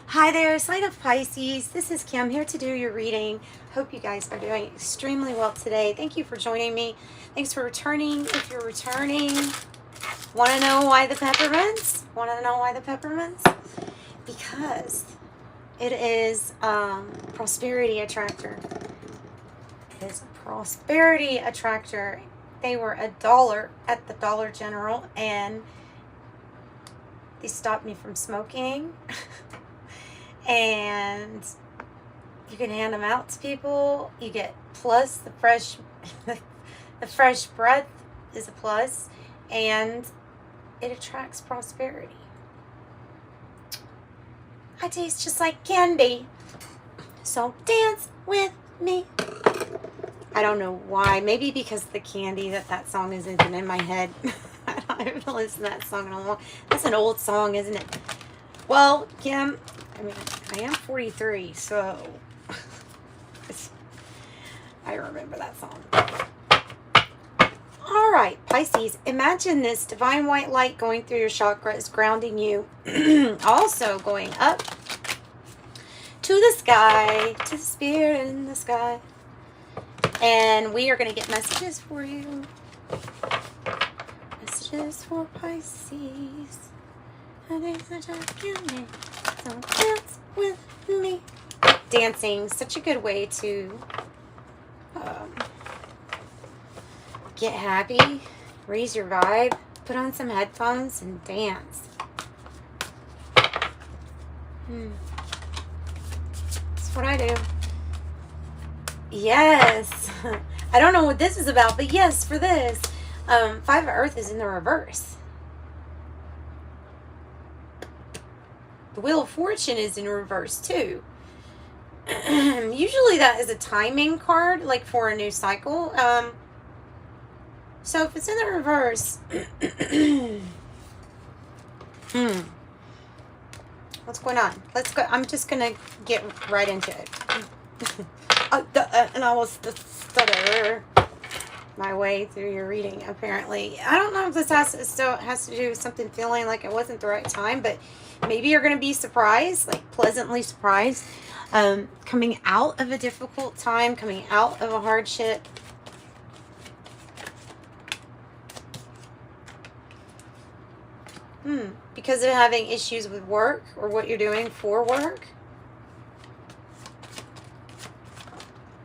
Hi there, sign of Pisces. This is Kim here to do your reading. Hope you guys are doing extremely well today. Thank you for joining me. Thanks for returning. If you're returning, want to know why the peppermints? Want to know why the peppermints? Because it is prosperity attractor. It is a prosperity attractor. They were $1 at the Dollar General, and they stopped me from smoking. And you can hand them out to people. You get plus the fresh the fresh breath is a plus, and it attracts prosperity. I taste just like candy, so dance with me. I don't know why. Maybe because of the candy that song isn't in my head. I haven't listened to that song in a long. That's an old song, isn't it? Well, Kim, I mean, I am 43, so I remember that song. All right, Pisces, imagine this divine white light going through your chakras, grounding you, also going up to the sky, to the spirit in the sky. And we are going to get messages for you. Messages for Pisces. So dance with me. Dancing, such a good way to get happy, raise your vibe, put on some headphones and dance. That's what I do. Yes. I don't know what this is about, but yes, for this. Five of Earth is in the reverse. The Wheel of Fortune is in reverse too. Usually that is a timing card, like for a new cycle. So if it's in the reverse, what's going on? Let's go. I'm just gonna get right into it. And I will stutter my way through your reading. Apparently, I don't know if this has to do with something feeling like it wasn't the right time, but maybe you're going to be surprised, like pleasantly surprised, coming out of a difficult time, coming out of a hardship. Because of having issues with work or what you're doing for work.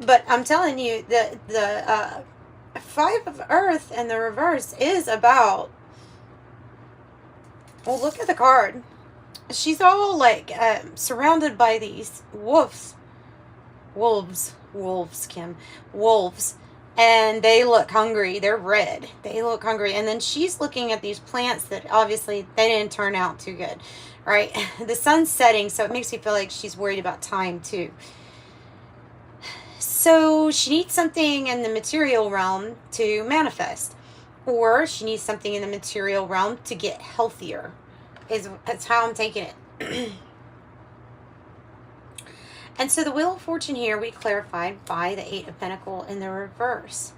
But I'm telling you, the Five of Earth and the reverse is about, well, look at the card. She's all like surrounded by these wolves, Kim, wolves, and they look hungry. They're red. They look hungry. And then she's looking at these plants that obviously they didn't turn out too good, right? The sun's setting, so it makes me feel like she's worried about time too. So she needs something in the material realm to manifest, or she needs something in the material realm to get healthier. That's how I'm taking it. And so the Wheel of Fortune here, we clarified by the Eight of Pentacles in the reverse.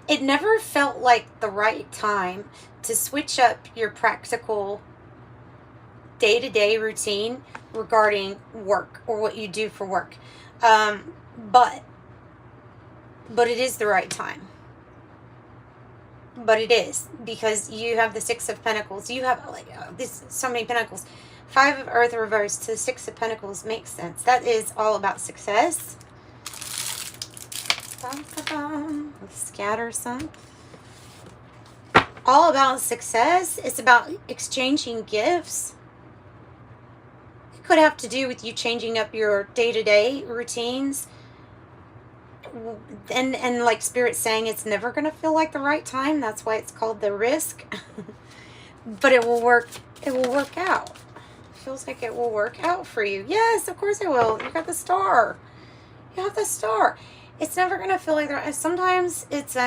It never felt like the right time to switch up your practical day-to-day routine regarding work or what you do for work. But it is the right time. But it is, because you have the Six of Pentacles. You have so many Pentacles. Five of Earth reversed to the Six of Pentacles makes sense. That is all about success. Let's scatter some. All about success. It's about exchanging gifts. It could have to do with you changing up your day-to-day routines. And like Spirit saying, it's never going to feel like the right time. That's why it's called the risk. But it will work. It will work out. It feels like it will work out for you. Yes, of course it will. You got the star. You have the star. It's never going to feel like the right. Sometimes it's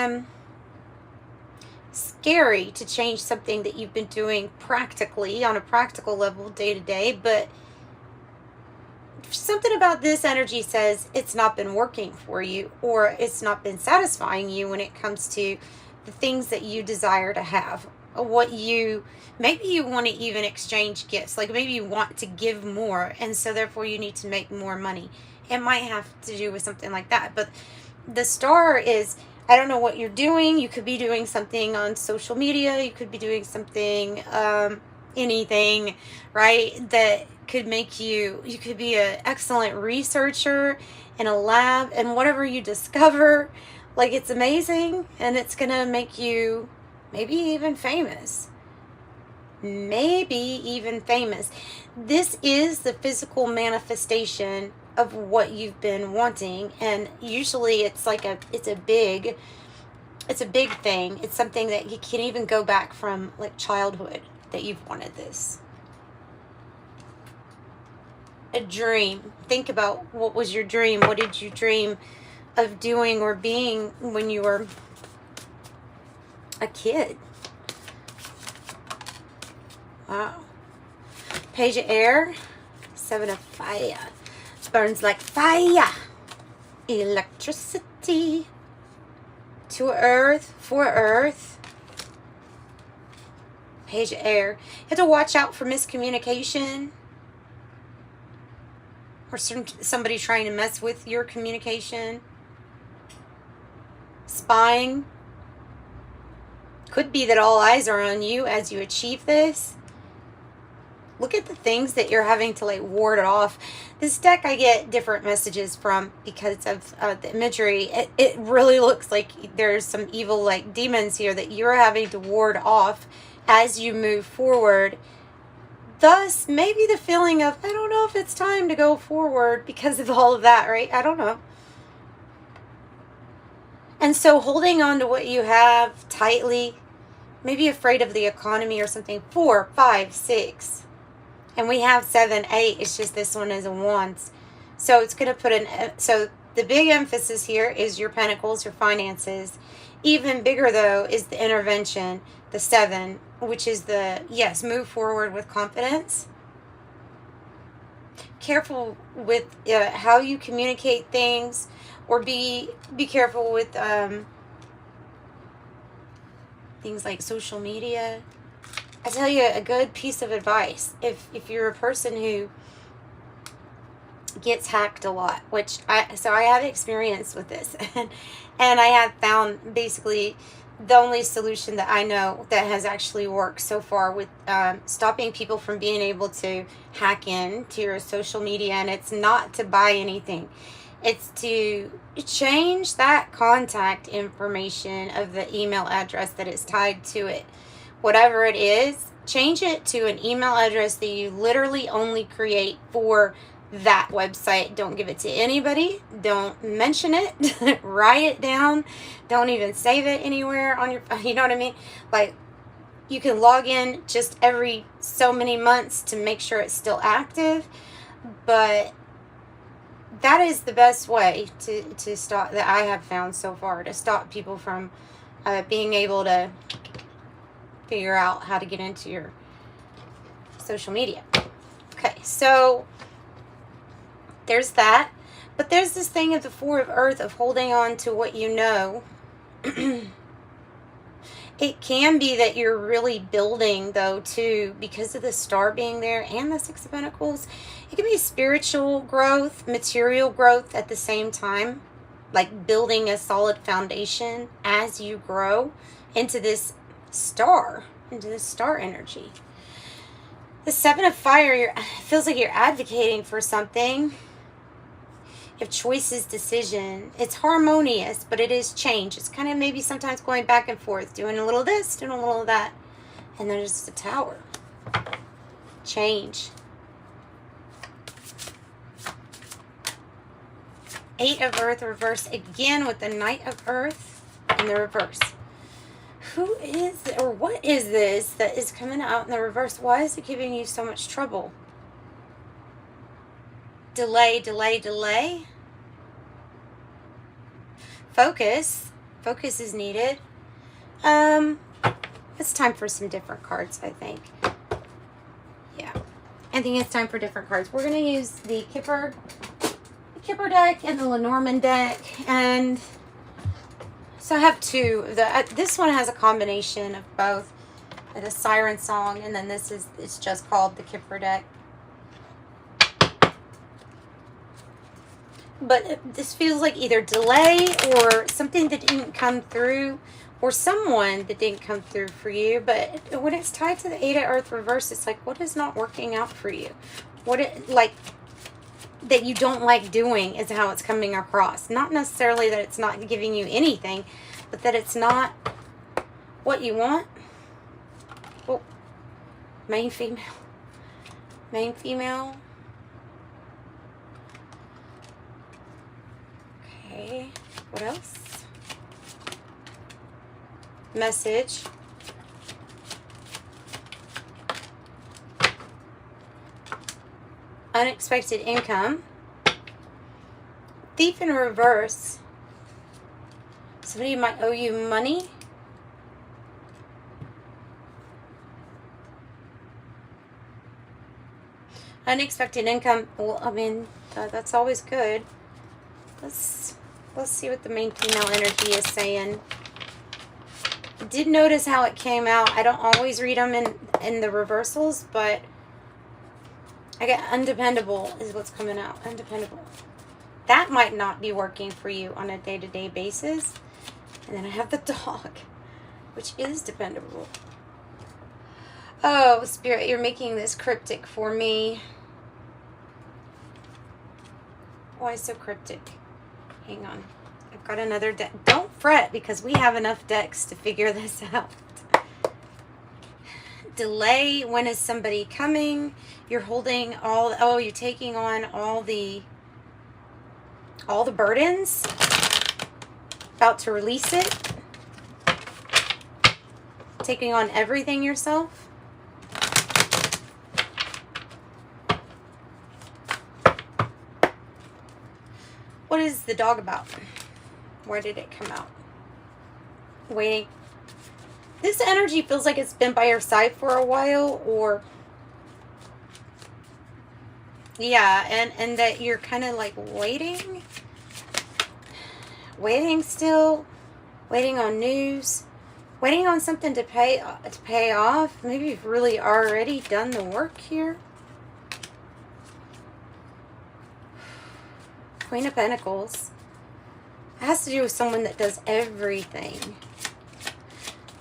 scary to change something that you've been doing practically on a practical level day to day, but something about this energy says it's not been working for you, or it's not been satisfying you when it comes to the things that you desire to have what you, maybe you want to even exchange gifts. Like maybe you want to give more, and so therefore you need to make more money. It might have to do with something like that. But the star is, I don't know what you're doing. You could be doing something on social media. You could be doing something, anything, right? That could make you could be an excellent researcher in a lab, and whatever you discover, like, it's amazing, and it's going to make you maybe even famous. Maybe even famous. This is the physical manifestation of what you've been wanting, and usually it's like it's a big thing. It's something that you can even go back from like childhood that you've wanted this. A dream. Think about, what was your dream? What did you dream of doing or being when you were a kid? Wow. Page of air. 7 of fire. Burns like fire. Electricity. 2 of earth. 4 of earth. Page of air. You have to watch out for miscommunication. Or somebody trying to mess with your communication. Spying. Could be that all eyes are on you as you achieve this. Look at the things that you're having to like ward it off. This deck I get different messages from because of the imagery. It really looks like there's some evil like demons here that you're having to ward off as you move forward. Thus, maybe the feeling of, I don't know if it's time to go forward because of all of that, right? I don't know. And so holding on to what you have tightly, maybe afraid of the economy or something. 4, 5, 6. And we have 7, 8. It's just this one is a wands. So it's going to put so the big emphasis here is your pentacles, your finances. Even bigger though is the intervention, the 7, which is the, yes, move forward with confidence. Careful with how you communicate things, or be careful with things like social media. I tell you a good piece of advice. If you're a person who gets hacked a lot, which I have experience with this, and I have found basically the only solution that I know that has actually worked so far with stopping people from being able to hack in to your social media. And it's not to buy anything. It's to change that contact information of the email address that is tied to it. Whatever it is, change it to an email address that you literally only create for that website. Don't give it to anybody. Don't mention it. Write it down. Don't even save it anywhere on your, you know what I mean? Like, you can log in just every so many months to make sure it's still active, but that is the best way to stop, that I have found so far, to stop people from being able to figure out how to get into your social media. Okay, so there's that. But there's this thing of the 4 of earth, of holding on to what you know. It can be that you're really building, though, too, because of the star being there and the 6 of pentacles. It can be spiritual growth, material growth at the same time, like building a solid foundation as you grow into this star energy. The 7 of fire, it feels like you're advocating for something. You have choices, decision. It's harmonious, but it is change. It's kind of maybe sometimes going back and forth, doing a little of this, doing a little of that. And there's the Tower. Change. 8 of earth reverse again with the Knight of earth in the reverse. Who is, or what is this that is coming out in the reverse? Why is it giving you so much trouble? Delay, delay, delay. Focus. Focus is needed. It's time for some different cards, I think. Yeah. I think it's time for different cards. We're going to use the Kipper deck and the Lenormand deck. And so I have 2. This one has a combination of both. a siren song, and then it's just called the Kipper deck. But this feels like either delay or something that didn't come through, or someone that didn't come through for you. But when it's tied to the 8 of Earth reverse, it's like, what is not working out for you? Like, that you don't like doing is how it's coming across. Not necessarily that it's not giving you anything, but that it's not what you want. Oh, main female. Main female. Okay, what else? Message. Unexpected income. Thief in reverse. Somebody might owe you money. Unexpected income. Well, I mean, that's always good. Let's see what the main female energy is saying. I did notice how it came out. I don't always read them in the reversals, but I get undependable is what's coming out. Undependable. That might not be working for you on a day-to-day basis. And then I have the dog, which is dependable. Oh, Spirit, you're making this cryptic for me. Why so cryptic? Hang on. I've got another deck. Don't fret, because we have enough decks to figure this out. Delay. When is somebody coming? You're holding you're taking on all the burdens. About to release it. Taking on everything yourself. What is the dog about? Why did it come out? Waiting. This energy feels like it's been by your side for a while, or yeah, and that you're kind of like waiting still, waiting on news, waiting on something to pay off. Maybe you've really already done the work here. Queen of Pentacles. It has to do with someone that does everything.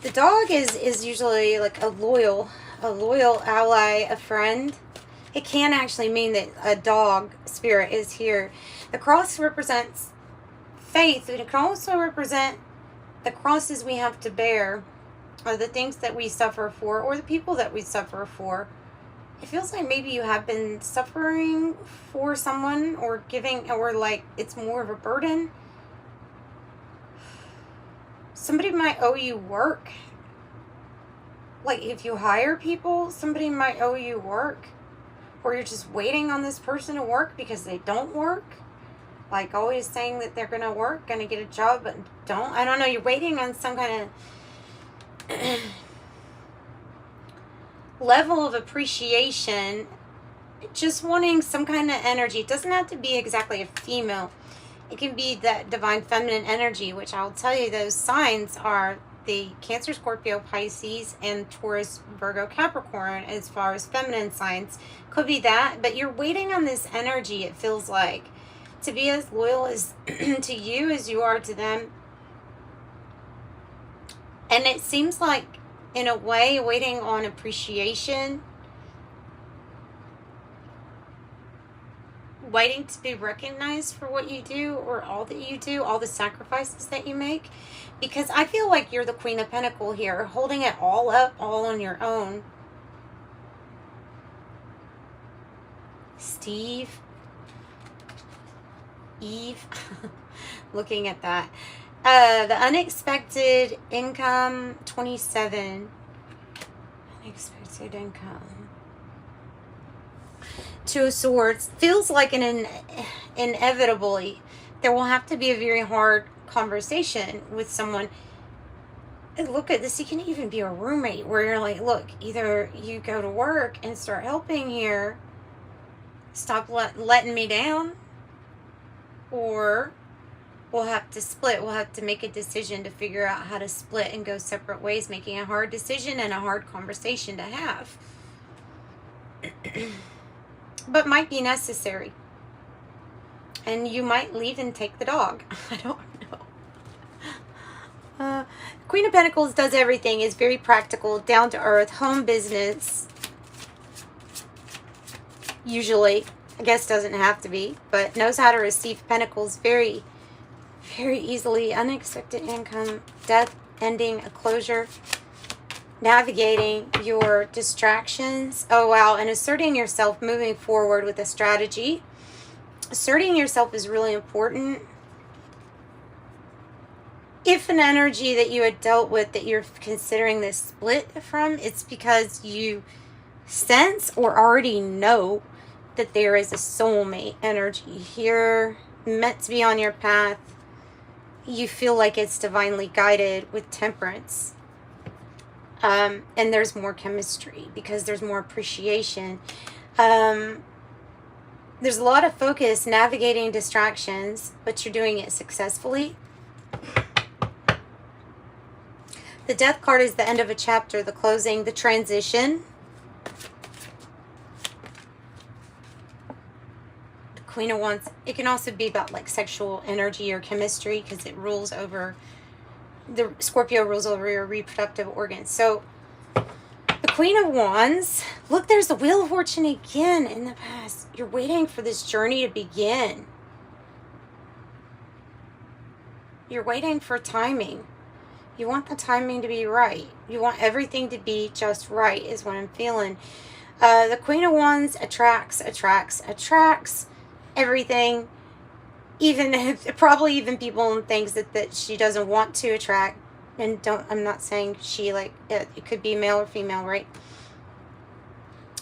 The dog is usually like a loyal ally, a friend. It can actually mean that a dog spirit is here. The cross represents faith. It can also represent the crosses we have to bear, or the things that we suffer for, or the people that we suffer for. It feels like maybe you have been suffering for someone, or giving, or like it's more of a burden. Somebody might owe you work. Like if you hire people, somebody might owe you work. Or you're just waiting on this person to work because they don't work. Like always saying that they're going to work, going to get a job, but don't. I don't know. You're waiting on some kind of level of appreciation. Just wanting some kind of energy. It doesn't have to be exactly a female. It can be that divine feminine energy, which I'll tell you those signs are the Cancer, Scorpio, Pisces, and Taurus, Virgo, Capricorn as far as feminine signs. Could be that, but you're waiting on this energy, it feels like, to be as loyal as to you as you are to them. And it seems like, in a way, waiting on appreciation. Waiting to be recognized for what you do, or all that you do, all the sacrifices that you make. Because I feel like you're the Queen of Pentacles here, holding it all up, all on your own. Steve. Eve. Looking at that. The unexpected income, 27. Unexpected income. Two of Swords. Feels like inevitably there will have to be a very hard conversation with someone. And look at this. You can even be a roommate where you're like, look, either you go to work and start helping here, stop letting me down, or we'll have to split. We'll have to make a decision to figure out how to split and go separate ways, making a hard decision and a hard conversation to have. But might be necessary. And you might leave and take the dog. I don't know. Queen of Pentacles does everything, is very practical, down to earth, home business. Usually, I guess doesn't have to be, but knows how to receive pentacles very, very easily. Unexpected income, death, ending, a closure, navigating your distractions. Oh, wow. And asserting yourself, moving forward with a strategy. Asserting yourself is really important. If an energy that you had dealt with that you're considering this split from, it's because you sense or already know that there is a soulmate energy here meant to be on your path. You feel like it's divinely guided with temperance. And there's more chemistry because there's more appreciation. There's a lot of focus navigating distractions, but you're doing it successfully. The Death card is the end of a chapter, the closing, the transition. The Queen of Wands, it can also be about like sexual energy or chemistry because it rules over, the Scorpio rules over your reproductive organs. So the Queen of Wands, look, there's the Wheel of Fortune again in the past. You're waiting for this journey to begin. You're waiting for timing. You want the timing to be right. You want everything to be just right is what I'm feeling. The Queen of Wands attracts everything. Even probably even people and things that she doesn't want to attract. And I'm not saying she, like, it could be male or female, right?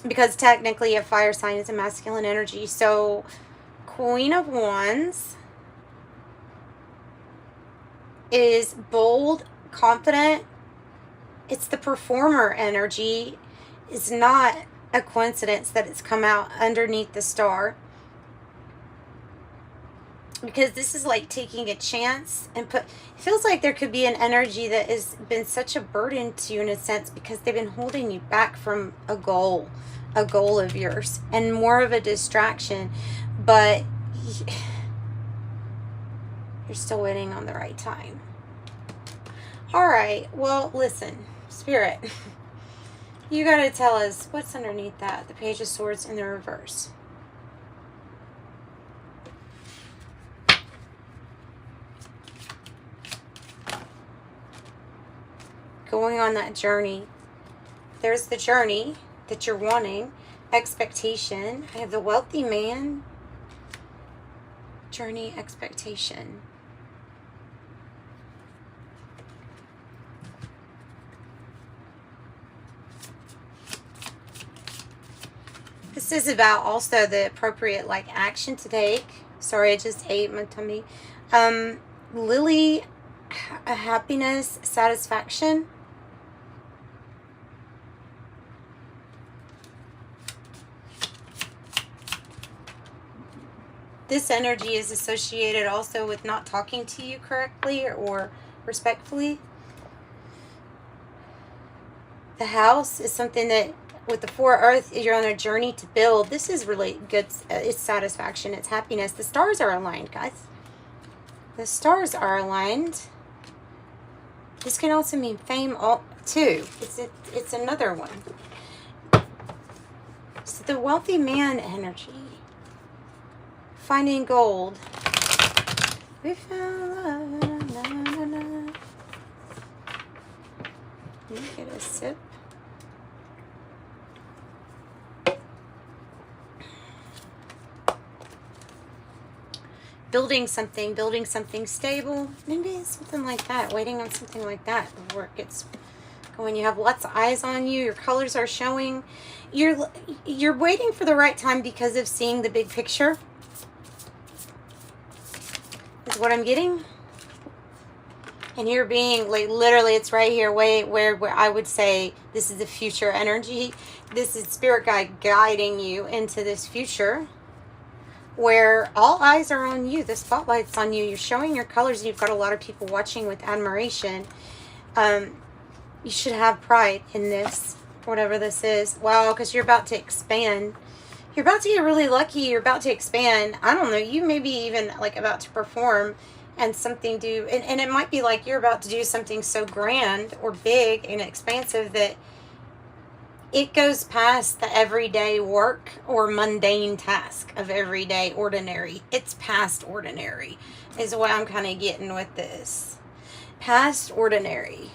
Because technically a fire sign is a masculine energy. So Queen of Wands is bold, confident. It's the performer energy. It's not a coincidence that it's come out underneath the star, because this is like taking a chance and it feels like there could be an energy that has been such a burden to you in a sense because they've been holding you back from a goal of yours and more of a distraction, but you're still waiting on the right time. All right, well, listen, Spirit, you got to tell us what's underneath that, the Page of Swords in the reverse. Going on that journey. There's the journey that you're wanting, expectation. I have the wealthy man, journey, expectation. This is about also the appropriate like action to take. Sorry, I just ate my tummy. Lily, a happiness, satisfaction. This energy is associated also with not talking to you correctly or respectfully. The House is something that, with the Four Earth, you're on a journey to build. This is really good. It's satisfaction. It's happiness. The stars are aligned, guys. The stars are aligned. This can also mean fame too. It's another one. So the wealthy man energy. Finding gold. We found love. Na, na, na. Let me get a sip. Building something stable. Maybe it's something like that. Waiting on something like that before it gets going. You have lots of eyes on you. Your colors are showing. You're waiting for the right time because of seeing the big picture. Is what I'm getting. And you're being like, literally, it's right here, where I would say this is the future energy. This is spirit guide guiding you into this future. where all eyes are on you. The spotlight's on you. You're showing your colors. You've got a lot of people watching with admiration. You should have pride in this, whatever this is. Wow, because you're about to expand. You're about to get really lucky. You're about to expand. I don't know. You may be even like about to perform and something do. And it might be like you're about to do something so grand or big and expansive that it goes past the everyday work or mundane task of everyday ordinary. It's past ordinary is what I'm kind of getting with this. Past ordinary.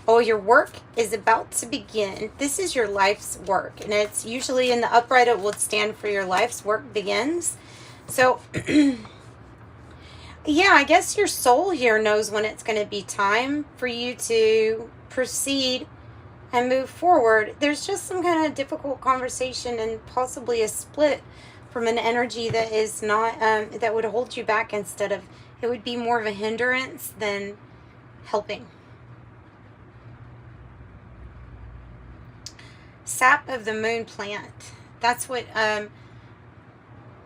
Oh, your work is about to begin. This is your life's work. And it's usually in the upright, it will stand for your life's work begins. So, yeah, I guess your soul here knows when it's going to be time for you to proceed and move forward. There's just some kind of difficult conversation and possibly a split from an energy that is not, that would hold you back instead of, it would be more of a hindrance than helping. Sap of the moon plant. That's what,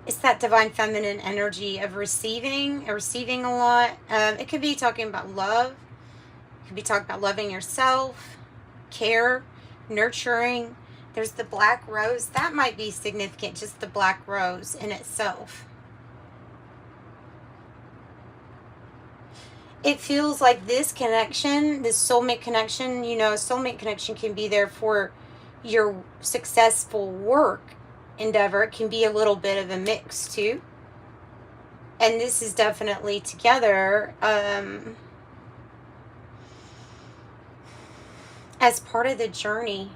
it's that divine feminine energy of receiving a lot. It could be talking about love. It could be talking about loving yourself, care, nurturing. There's the black rose. That might be significant, just the black rose in itself. It feels like this connection, this soulmate connection, you know, a soulmate connection can be there for your successful work endeavor. It can be a little bit of a mix too. And this is definitely together as part of the journey.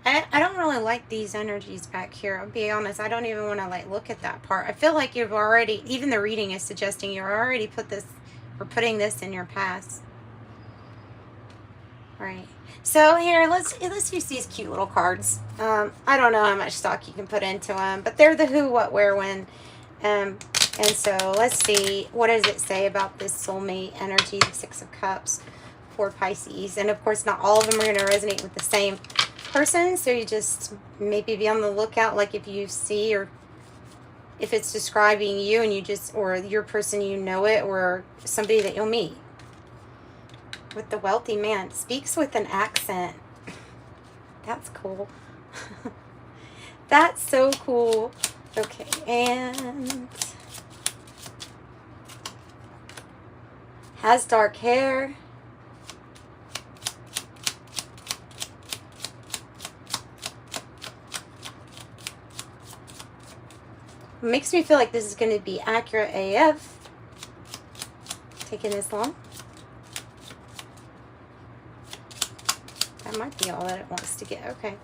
I don't really like these energies back here. I'll be honest. I don't even want to like look at that part. I feel like you've already, even the reading is suggesting you're already putting this in your past. Right. So here, let's use these cute little cards. I don't know how much stock you can put into them, but they're the who, what, where, when. And so let's see, what does it say about this soulmate energy, the Six of Cups for Pisces? And of course, not all of them are going to resonate with the same person, so you just maybe be on the lookout, like if you see, or if it's describing you and you just, or your person, you know it, or somebody that you'll meet. With the wealthy man, speaks with an accent. That's cool. That's so cool. Okay, and has dark hair. Makes me feel like this is going to be accurate AF. Taking this long. That might be all that it wants to get. Okay.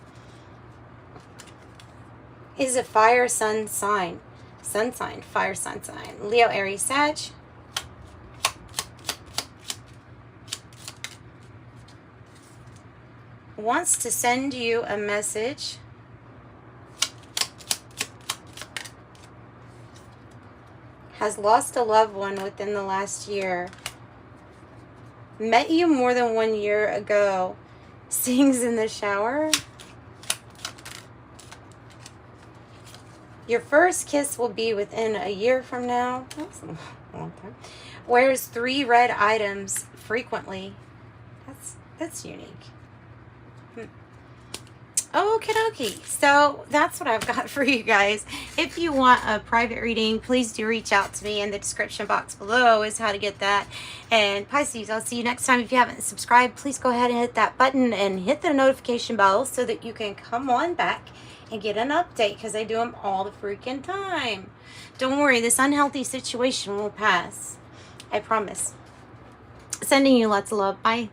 Is a fire sun sign. Sun sign. Fire sun sign. Leo, Aries, Sag. Wants to send you a message. Has lost a loved one within the last year. Met you more than 1 year ago. Sings in the shower. Your first kiss will be within a year from now. That's a long time. Wears 3 red items frequently. That's unique. Okie dokie. So that's what I've got for you guys. If you want a private reading, please do reach out to me. In the description box below is how to get that. And Pisces, I'll see you next time. If you haven't subscribed, please go ahead and hit that button and hit the notification bell so that you can come on back and get an update, because I do them all the freaking time. Don't worry, this unhealthy situation will pass. I promise. Sending you lots of love. Bye.